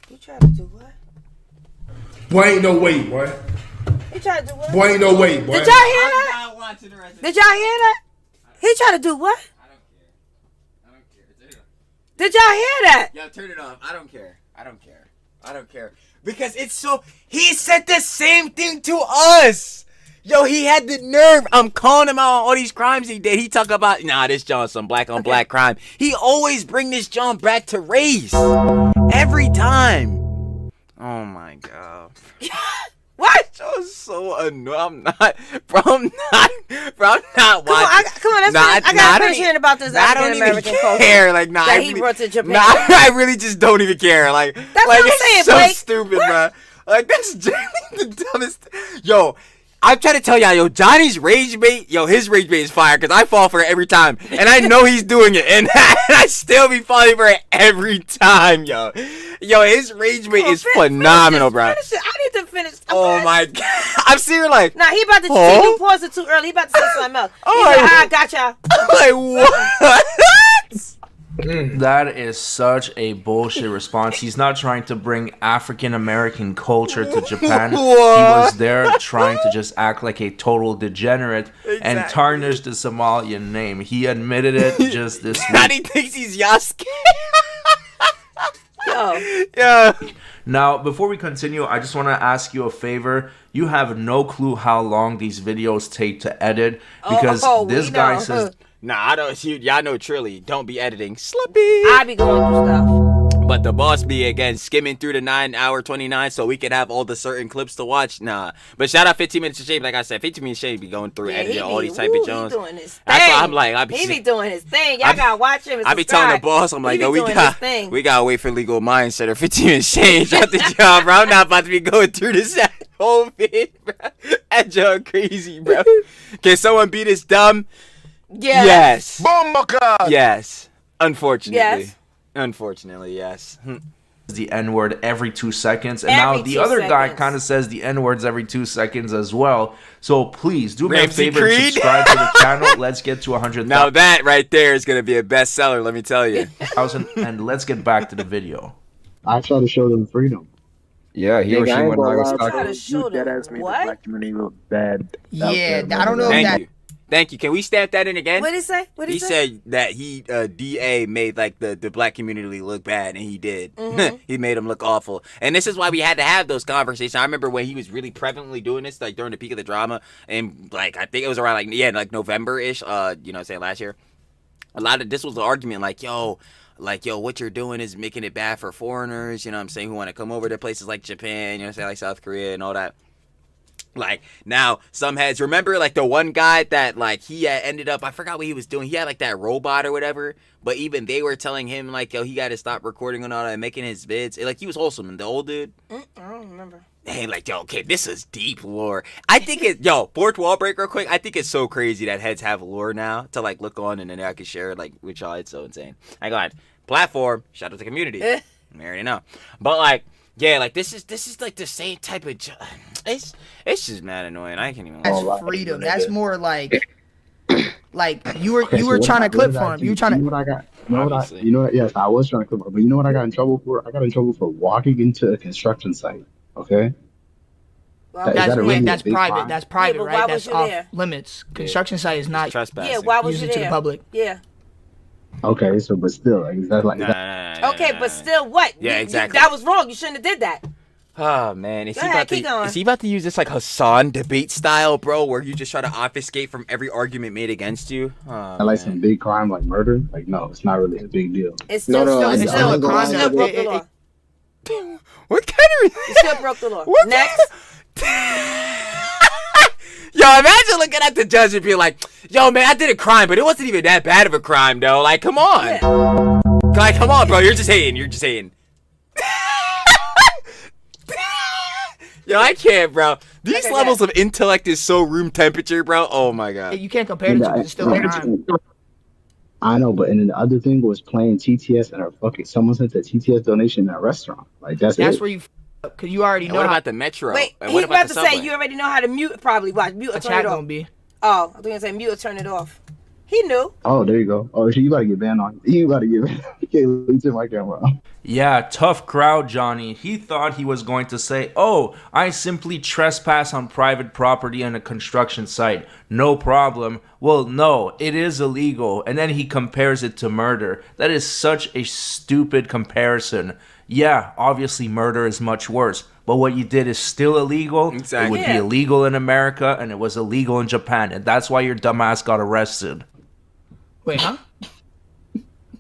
You tried to do what? Boy, ain't no way, boy. You tried to do what? Boy, ain't no way, boy. Did y'all hear that? Did y'all hear that? He tried to do what? I don't care. Did y'all hear that? Yo, turn it off. I don't care. Because it's so. He said the same thing to us. Yo, he had the nerve. I'm calling him out on all these crimes he did. He talk about, nah, this John's some black on black crime. He always bring this John back to race. Every time. Oh my god. What? Joe's so annoying. I'm not watching. Come on, I gotta finish hearing about this African American culture. Care. Like, nah, that he brought to Japan. Nah, I really just don't even care. Like, That's like what I'm it's saying, so Blake. stupid, bro. Like, that's genuinely the dumbest. Yo, I'm trying to tell y'all, yo, Johnny's rage bait, his rage bait is fire because I fall for it every time, and I know he's doing it, and I still be falling for it every time, yo. Yo, his rage bait is phenomenal, bro. I need to finish. Oh my god, I'm sitting here like, nah, he about to see you pause it too early. He about to say something else. Oh He's my- like, I got y'all. I'm like, what? That is such a bullshit response. He's not trying to bring African American culture to Japan. He was there trying to just act like a total degenerate and tarnish the Somalian name. He admitted it just this week. And he thinks he's Yasuke. Yo. Yeah. Now, before we continue, I just want to ask you a favor. You have no clue how long these videos take to edit because this guy says... Nah, I don't. Y'all know Trilly. Don't be editing. Slippy. I be going through stuff. But the boss be again skimming through the 9-hour 29 so we can have all the certain clips to watch. Nah. But shout out 15 Minutes of Shade. Like I said, 15 Minutes of Shade be going through editing all these type of Jones. He doing his thing. That's why I'm like, he be doing his thing. Y'all gotta watch him. I be telling the boss, I'm like, yo, we gotta wait for Legal Mindset or 15 Minutes Shade. Shut the job, bro. I'm not about to be going through this whole vid, bro. That joke crazy, bro. Can someone beat this dumb? Yes. Yes. Unfortunately. Yes. Unfortunately, yes. The N-word every 2 seconds. And now the other guy kind of says the N-words every 2 seconds as well. So please do me a favor and subscribe to the channel. Let's get to 100,000. Now that right there is going to be a bestseller, let me tell you. And let's get back to the video. I try to show them freedom. Yeah, he or she went Try to Nagasaki. show them. What? Yeah, I don't know if Thank that. you. Thank you. Can we stamp that in again? What did he say? What did He he say? said that he DA made like the black community look bad, and he did. He made them look awful, and this is why we had to have those conversations. I remember when he was really prevalently doing this, like during the peak of the drama, and like I think it was around like November-ish. Say last year. A lot of this was the argument, like yo, what you're doing is making it bad for foreigners. You know what I'm saying? Who want to come over to places like Japan, like South Korea and all that. Like, now, some heads, remember, like, the one guy that, like, he had ended up, I forgot what he was doing. He had, like, that robot or whatever. But even they were telling him, like, yo, he got to stop recording and all that and making his vids. Like, he was wholesome. And the old dude. I don't remember. Hey, like, yo, okay, this is deep lore. I think fourth wall break real quick. I think it's so crazy that heads have lore now to, like, look on and then I can share it, like, with y'all. It's so insane. I got platform. Shout out to community. I already know. But, like, yeah, like, this is like the same type of... It's just mad annoying. I can't even... That's freedom. That's more like you were trying to clip for him. You were trying to... You know what I got? Yes, I was trying to clip for him. But you know what I got in trouble for? I got in trouble for walking into a construction site. Okay? Well, That's really private. crime? That's private, but why right? was That's you off there? limits. Construction site is not Trespassing. Yeah, why was used you it to there? the public. Yeah. Okay, so but still, like, is that like... Nah. Okay, but still, what? Yeah, exactly. That was wrong. You shouldn't have did that. Oh man, Go ahead, keep going. is he about to use this like Hassan debate style, bro, where you just try to obfuscate from every argument made against you? I like some big crime like murder. Like, no, it's not really a big deal. It's still, it's still a crime. still broke the law. What kind of... You still broke the law. What Next. Yo, imagine looking at the judge and being like, yo, man, I did a crime, but it wasn't even that bad of a crime, though. Like, come on. Yeah. Like, come on, bro. You're just hating. Yo, I can't, bro. These Okay, levels of intellect is so room temperature, bro. Oh, my God. You can't compare the two. It's still a crime. I know, but and then the other thing was playing TTS and someone sent a TTS donation in a restaurant. Like that's it. where you because you already And know what how about the metro? Wait, And he's what about the to say subway? you already know how to mute. Probably watch mute or a turn chat it off. gonna be. Oh, I was gonna say mute or turn it off. He knew. Oh, there you go. Oh, you about to get banned on. You about to get banned. You can't leave my camera on. Yeah, tough crowd, Johnny. He thought he was going to say, oh, I simply trespass on private property on a construction site. No problem. Well, no, it is illegal. And then he compares it to murder. That is such a stupid comparison. Yeah, obviously murder is much worse. But what you did is still illegal. Exactly. It would be illegal in America, and it was illegal in Japan. And that's why your dumbass got arrested. Wait, huh?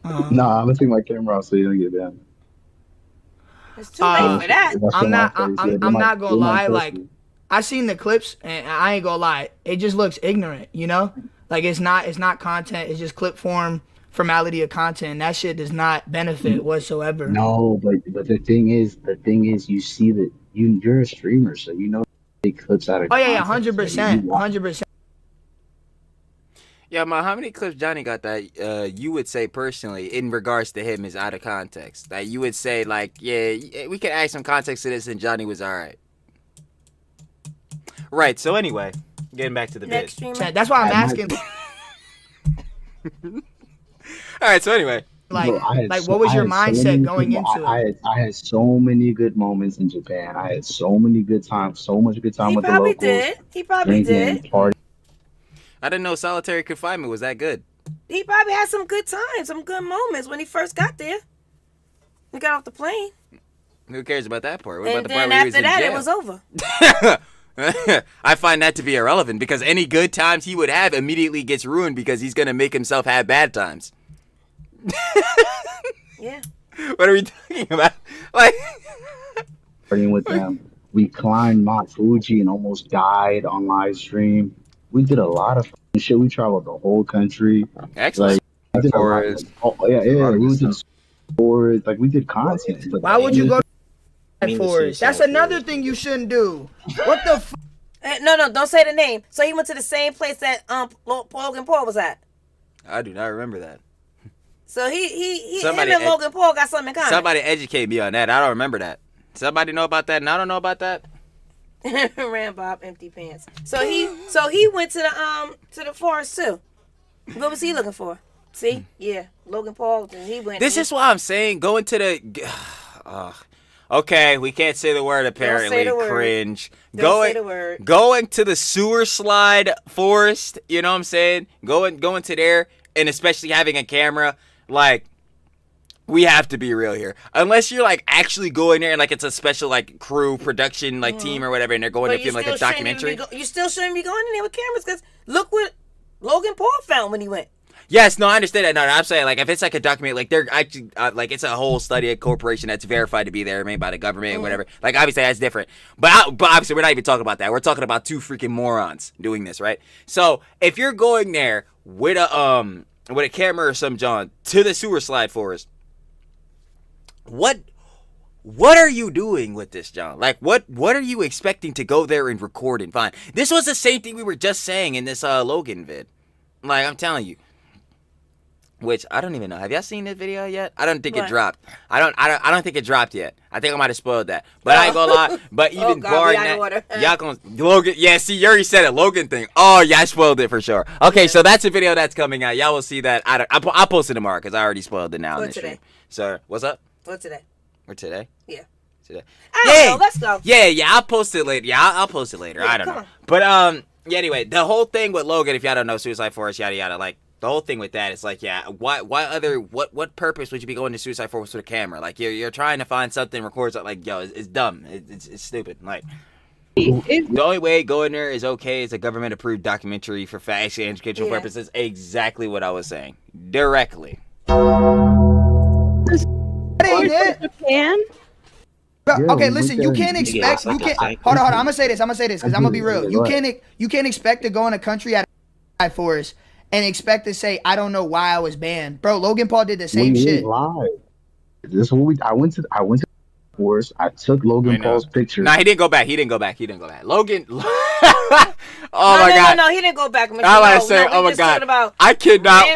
Nah, I'm gonna take my camera off so you don't get banned. It's too late for that. I'm not gonna lie. Like, I seen the clips, and I ain't gonna lie. It just looks ignorant, you know? Like, it's not content. It's just clip formality of content. And that shit does not benefit whatsoever. No, but the thing is, you see that you're a streamer, so you know take clips out of. Oh yeah, context. 100%, 100%. Yeah, man, how many clips Johnny got that you would say personally in regards to him is out of context? That you would say, like, yeah, we could add some context to this and Johnny was all right. Right, so anyway, getting back to the Next bit. streamer. That's why I'm asking. All right, so anyway. Like, Bro, what was your mindset going into it? I had so many good moments in Japan. I had so many good times, so much good time He with the probably locals. did. He probably drinking, did. party. I didn't know solitary confinement was that good. He probably had some good times, some good moments when he first got there. He got off the plane. Who cares about that part? What And about the part then where he was after in that, jail? it was over. I find that to be irrelevant because any good times he would have immediately gets ruined because he's going to make himself have bad times. Yeah. What are we talking about? Like, Partying with them. We climbed Mount Fuji and almost died on live stream. We did a lot of shit. We traveled the whole country. excellent. Like, we did a lot of, we did sports. Like, we did content. But Why would you go to forest? That's another thing you shouldn't do. What the f? No, don't say the name. So he went to the same place that Logan Paul was at. I do not remember that. So him Somebody and Logan Paul got something in common. Somebody educate me on that. I don't remember that. Somebody know about that and I don't know about that? Ran Bob empty pants. So he went to the forest too. What was he looking for? See? Yeah. Logan Paul, he went. This is why I'm saying going to the Okay, we can't say the word apparently. the word. Cringe. Don't say the word. Going to the sewer slide forest, you know what I'm saying? Going to there, and especially having a camera, like, we have to be real here. Unless you're like actually going there and like it's a special like crew production like team or whatever, and they're going to film like a documentary. You still shouldn't be going in there with cameras, because look what Logan Paul found when he went. Yes, no, I understand that. No, I'm saying like if it's like a documentary, like they're actually like it's a whole study, a corporation that's verified to be there, made by the government and whatever. Like obviously that's different, but obviously we're not even talking about that. We're talking about two freaking morons doing this, right? So if you're going there with a camera or some John to the sewer slide forest, what are you doing with this, John? Like what are you expecting to go there and record and find? This was the same thing we were just saying in this Logan vid. Like I'm telling you. Which I don't even know. Have y'all seen this video yet? I don't think it dropped. I don't think it dropped yet. I think I might have spoiled that. But I ain't gonna lie. But even barring that, y'all gonna Logan. Yeah, see, you already said it. Logan thing. Oh yeah, I spoiled it for sure. Okay, so that's a video that's coming out. Y'all will see that. I'll post it tomorrow because I already spoiled it now. What today? So what's up? What today? Or today? Yeah. Today. I don't know. Let's go. Yeah. I'll post it later. Yeah, I'll post it later. Yeah, I don't know. But yeah. Anyway, the whole thing with Logan, if y'all don't know, Suicide Forest, yada yada, like. The whole thing with that is like, yeah, what purpose would you be going to Suicide Forest with a camera? Like, you're trying to find something, record something, like, yo, it's dumb. It's stupid. Like, the only way going there is okay is a government-approved documentary for facts and educational purposes. Exactly what I was saying. Directly. That ain't it. Japan? Okay, listen. You can't expect. You can't. Hold on. I'm gonna say this because I'm gonna be real. You can't expect to go in a country at a forest and expect to say, I don't know why I was banned. Bro, Logan Paul did the same shit. This is what I went to the forest. I took Logan Paul's picture. Nah, he didn't go back. Logan. Oh my God. No, he didn't go back. I say, oh my God. I cannot.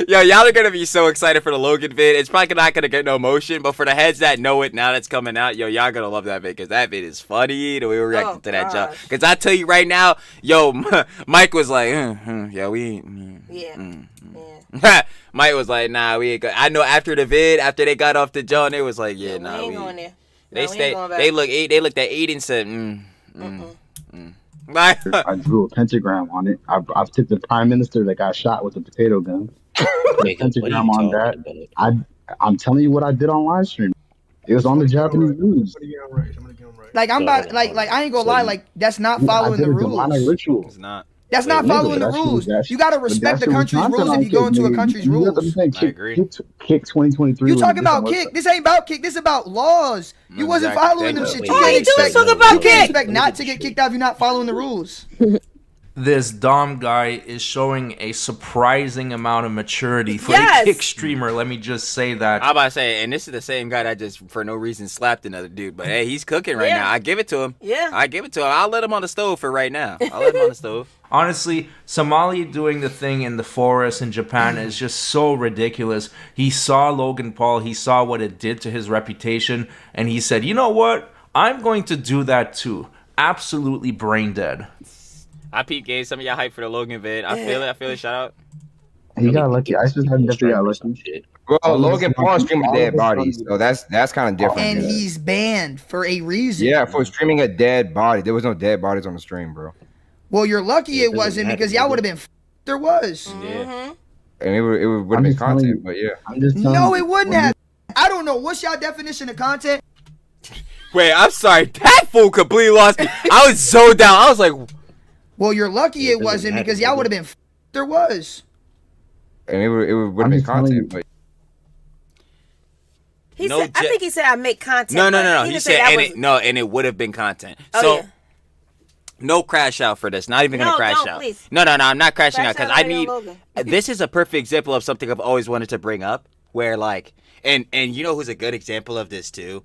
Yo, y'all are gonna be so excited for the Logan vid. It's probably not gonna get no motion, but for the heads that know it now that's coming out, yo, y'all gonna love that vid because that vid is funny. The way we reacted to that joke. Because I tell you right now, yo, Mike was like, yeah, we ain't. Mike was like, nah, we ain't go. I know after the vid, after they got off the John, they was like, yeah, nah, we ain't going there. They stayed. They looked at Aiden and said, I drew a pentagram on it. I've took the prime minister that got shot with a potato gun. Pentagram on that. I'm telling you what I did on live stream. It was on the Japanese news. Like I'm about like I ain't gonna lie, like that's not following the rules. Ritual. It's not. That's not following the rules. You gotta respect the country's rules if you go into a country's rules. I agree. Kick 2023. You talking about kick? This ain't about kick. This is about laws. You wasn't following them shit. You can't expect not to get kicked out if you're not following the rules. This Dom guy is showing a surprising amount of maturity for a kick streamer. Let me just say that. I'm about to say, and this is the same guy that just for no reason slapped another dude. But hey, he's cooking right now. I give it to him. Yeah. I give it to him. I'll let him on the stove for right now. I'll let him on the stove. Honestly, Somali doing the thing in the forest in Japan is just so ridiculous. He saw Logan Paul. He saw what it did to his reputation. And he said, you know what? I'm going to do that too. Absolutely brain dead. I peep game. Some of y'all hype for the Logan vid. I feel it. Shout out. He got lucky. I just haven't got lucky. Well, Logan Paul streaming dead bodies, so that's kind of different. And he's banned for a reason. Yeah, for streaming a dead body. There was no dead bodies on the stream, bro. Well, you're lucky it wasn't because y'all would have been. There was. Yeah. And it would have been content, but yeah. No, it wouldn't have. I don't know. What's y'all definition of content? Wait, I'm sorry. That fool completely lost me. I was so down. I was like. Well, you're lucky it wasn't because y'all would have been. There was. And it would have been content, but. I think he said I make content. No. He said and it would have been content. No crash out for this. Not even gonna crash out. Please. No. I'm not crashing out because I need. This is a perfect example of something I've always wanted to bring up. Where like, and you know who's a good example of this too?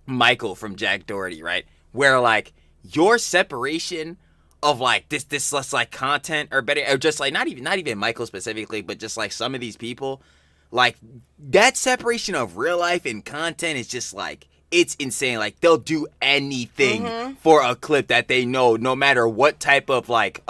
Michael from Jack Doherty, right? Where like your separation of like this less like content or better or just like not even Michael specifically, but just like some of these people, like that separation of real life and content is just like it's insane. Like they'll do anything for a clip that they know, no matter what type of like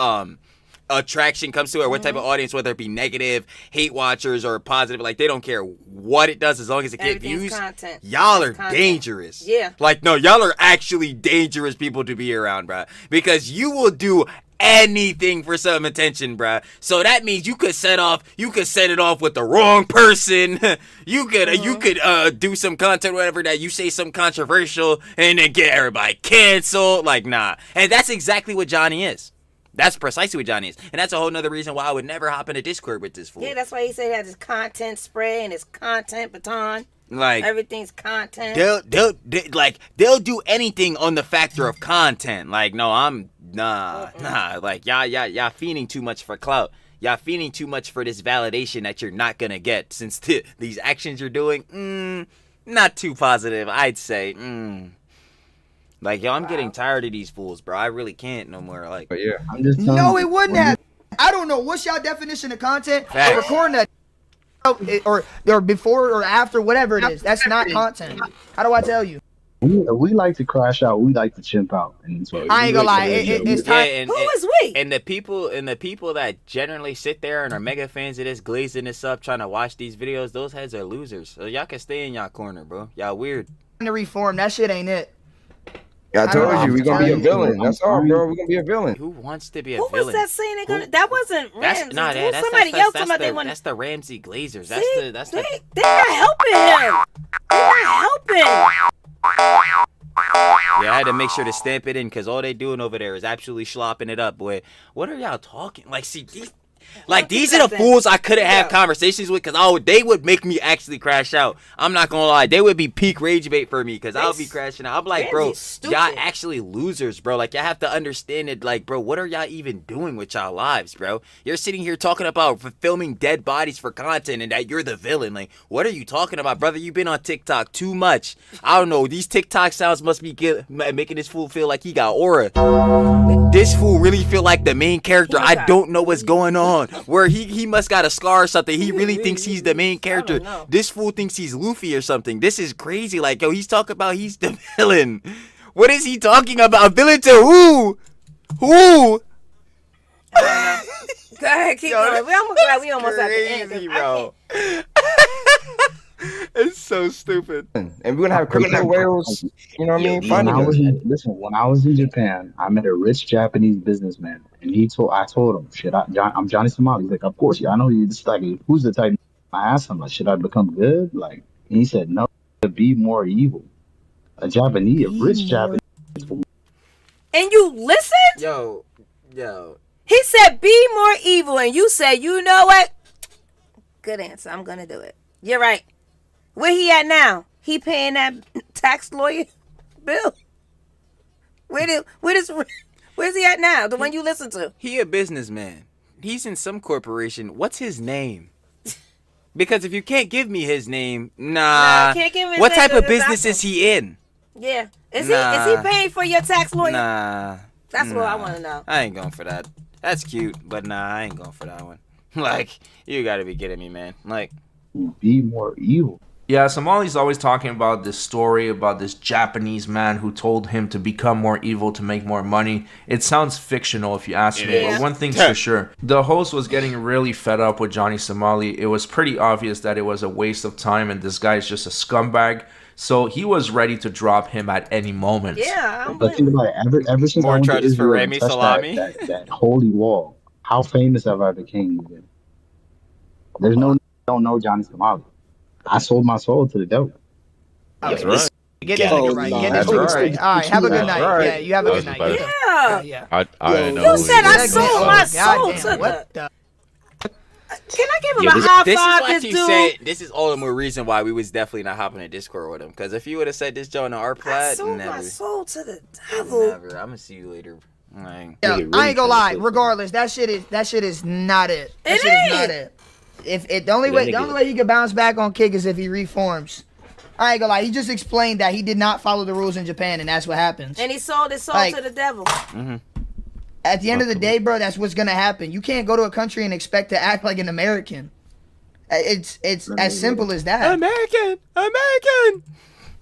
attraction comes to it, or what type of audience, whether it be negative, hate watchers, or positive, like they don't care what it does as long as it gets views. Content. Y'all are Content. dangerous. Yeah. Like, no, y'all are actually dangerous people to be around, bruh. Because you will do anything for some attention, bruh. So that means you could set it off with the wrong person. you could do some content, whatever, that you say something controversial and then get everybody canceled. Like, nah. And that's exactly what Johnny is. That's precisely what Johnny is. And that's a whole nother reason why I would never hop in a Discord with this fool. Yeah, that's why he said he had his content spray and his content baton. Like, everything's content. They'll do anything on the factor of content. Like, no, nah. Like, y'all fiending too much for clout. Y'all fiending too much for this validation that you're not gonna get, since these actions you're doing, not too positive, I'd say. Like, yo, I'm getting tired of these fools, bro. I really can't no more. Like, But yeah, I'm just telling No, you, it wouldn't have. I don't know. What's y'all definition of content? Facts. Recording that or before or after, whatever it is. That's not content. How do I tell you? we like to crash out. We like to chimp out. And it's I ain't gonna lie. It's time. and, Who is we? And the people that generally sit there and are mega fans of this, glazing this up, trying to watch these videos, those heads are losers. So y'all can stay in y'all corner, bro. Y'all weird. To reform. That shit ain't it. I told know, you we're gonna be a villain. That's all, bro. We're gonna be a villain. Who wants to be a Who villain? was that saying they gonna? That wasn't Ramsey. That's Somebody else talking about they want. That's the Ramsey Glazers. They're not helping him. They're not helping. Yeah, I had to make sure to stamp it in because all they doing over there is absolutely slopping it up, boy. What are y'all talking? Like, see, these are the fools I couldn't have conversations with because they would make me actually crash out. I'm not gonna lie, they would be peak rage bait for me because I'll be crashing out. I'm like, bro, y'all actually losers, bro. Like, y'all have to understand it. Like, bro, what are y'all even doing with y'all lives, bro? You're sitting here talking about filming dead bodies for content and that you're the villain. Like, what are you talking about, brother? You've been on TikTok too much. I don't know. These TikTok sounds must be making this fool feel like he got aura. This fool really feel like the main character. I don't know what's going on. Where he must got a scar or something. He really thinks he's the main character. This fool thinks he's Luffy or something. This is crazy. Like, yo, he's talking about he's the villain. What is he talking about? Villain to who? Who? Go ahead, keep going. We almost at the end. Bro. It's so stupid. And we're gonna have criminal whales. You know what I mean? Finding us. When I was in Japan, I met a rich Japanese businessman, and I told him, "Shit, I'm Johnny Somali." He's like, "Of course, yeah, I know you. This like, who's the type?" I asked him, like, "Should I become good?" Like, and he said, "No, to be more evil." A rich Japanese. And you listened? Yo. He said, "Be more evil," and you said, "You know what? Good answer. I'm gonna do it." You're right. Where he at now? He paying that tax lawyer bill? Where's he at now? The one you listen to? He a businessman. He's in some corporation. What's his name? Because if you can't give me his name, nah. Can't give him his what name type of because business is he in? Yeah. Is he paying for your tax lawyer? Nah. That's what I want to know. I ain't going for that. That's cute, but nah, I ain't going for that one. Like, you gotta be kidding me, man. Like, be more evil. Yeah, Somali's always talking about this story about this Japanese man who told him to become more evil to make more money. It sounds fictional if you ask me, but one thing's for sure. The host was getting really fed up with Johnny Somali. It was pretty obvious that it was a waste of time and this guy's just a scumbag. So he was ready to drop him at any moment. Yeah. But think about it. Ever since more I went to charges for Israel Remy and touched Salami? that holy wall, how famous have I become? There's no don't know Johnny Somali. I sold my soul to the devil. That's right. Get this nigga right. Get this nigga right. All right, have a good night. Right. Yeah, you have a good night. Yeah. I didn't know. You said I sold my soul Goddamn, to what the... the? Can I give him a high this is five, what this you dude? said. This is all the more reason why we was definitely not hopping in Discord with him. Because if you would have said this Joe on our I plat, sold never. my soul to the devil. Never. I'm gonna see you later. Like, Yeah, I ain't gonna lie. Regardless, that shit is not it. That shit is not it. If the only way he could bounce back on Kick is if he reforms. I ain't gonna lie. He just explained that he did not follow the rules in Japan, and that's what happens. And he sold his soul to the devil. At the end of the day, bro, that's what's gonna happen. You can't go to a country and expect to act like an American. It's as simple as that. American.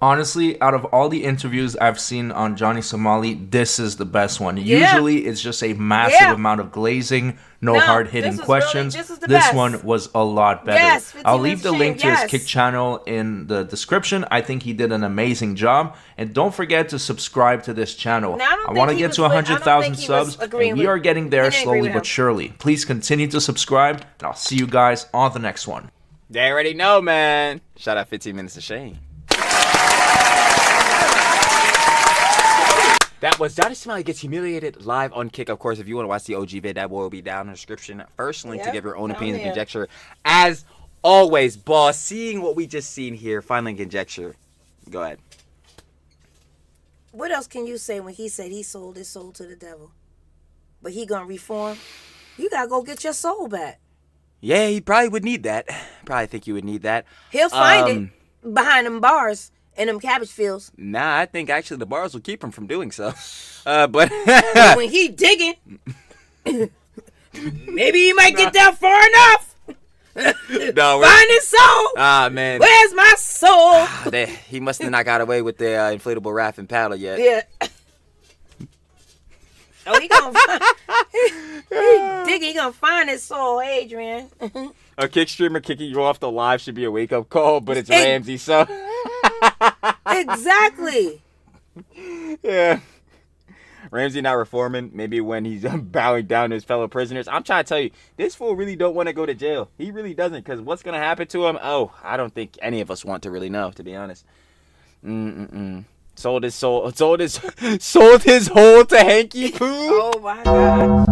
Honestly, out of all the interviews I've seen on Johnny Somali, this is the best one. Yeah. Usually, it's just a massive Yeah. amount of glazing, no No, hard-hitting this was questions. really- this was the This best. one was a lot better. Yes, 15 I'll leave minutes the of link to shame, his yes. Kick channel in the description. I think he did an amazing job. And don't forget to subscribe to this channel. Now, I don't I want to think he get was to with- I don't 100,000 think he was subs, agreeing and we with- are getting he there didn't agree slowly with him. but surely. Please continue to subscribe, and I'll see you guys on the next one. They already know, man. Shout out 15 Minutes of Shame. That was Johnny Somali Gets Humiliated live on Kick. Of course, if you want to watch the OG vid, that will be down in the description. First link to Yep, give your own down opinion and there. conjecture. As always, boss, seeing what we just seen here, final conjecture. Go ahead. What else can you say when he said he sold his soul to the devil? But he gonna reform? You gotta go get your soul back. Yeah, he probably would need that. Probably think you would need that. He'll find it behind them bars in them cabbage fields. Nah, I think actually the bars will keep him from doing so. But When he digging, maybe he might get down far enough. no, Find his soul. ah man, Where's my soul? he must have not got away with the inflatable raft and paddle yet. Yeah. Oh, he gonna find. He digging. He gonna find his soul, Adrian. A kick streamer kicking you off the live should be a wake up call, but it's Ramsey, so Exactly. yeah. Ramsey not reforming. Maybe when he's bowing down to his fellow prisoners. I'm trying to tell you, this fool really don't want to go to jail. He really doesn't, because what's gonna happen to him? Oh, I don't think any of us want to really know, to be honest. Sold his soul. Sold his hole to Hanky Poo. Oh my God.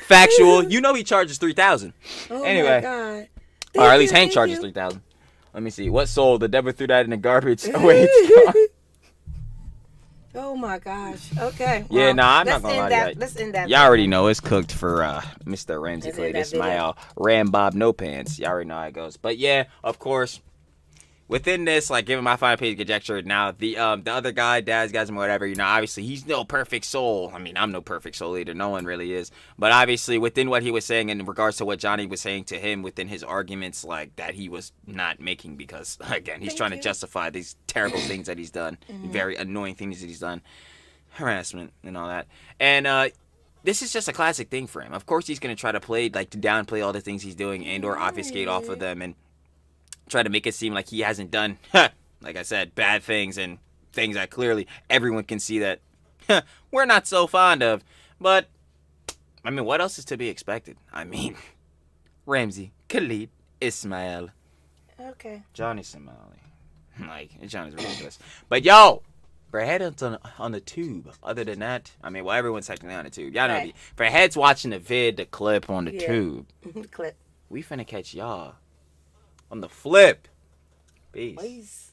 Factual. You know he charges $3,000. Oh Anyway. my God. Or at least Thank Hank you, charges thank $3,000. Let me see. What soul? The devil threw that in the garbage. Oh, wait, it's gone. Oh my gosh. Okay. Yeah, well, nah, I'm not let's gonna end lie that. to you. Let's end that. Y'all already know it's cooked for Mr. Ramsey Let's Clay. end that This is my video. Ram Bob No Pants. Y'all already know how it goes. But yeah, of course, within this, like giving my final page conjecture, now the other guy, Dad's guys and whatever, you know, obviously he's no perfect soul. I mean, I'm no perfect soul either. No one really is. But obviously within what he was saying in regards to what Johnny was saying to him within his arguments, like that he was not making because again, he's trying to justify these terrible things that he's done, very annoying things that he's done, harassment and all that. And this is just a classic thing for him. Of course, he's gonna try to play to downplay all the things he's doing and or obfuscate off of them and try to make it seem like he hasn't done, like I said, bad things and things that clearly everyone can see that we're not so fond of. But, I mean, what else is to be expected? I mean, Ramsey, Khalid, Ismail, Okay. Johnny Somali. Like, Johnny's ridiculous. But, yo, for heads on the tube, other than that, I mean, well, everyone's technically on the tube. Y'all know, Right. for heads watching the vid, the clip on the Yeah. tube, Clip. we finna catch y'all on the flip. Peace. Please.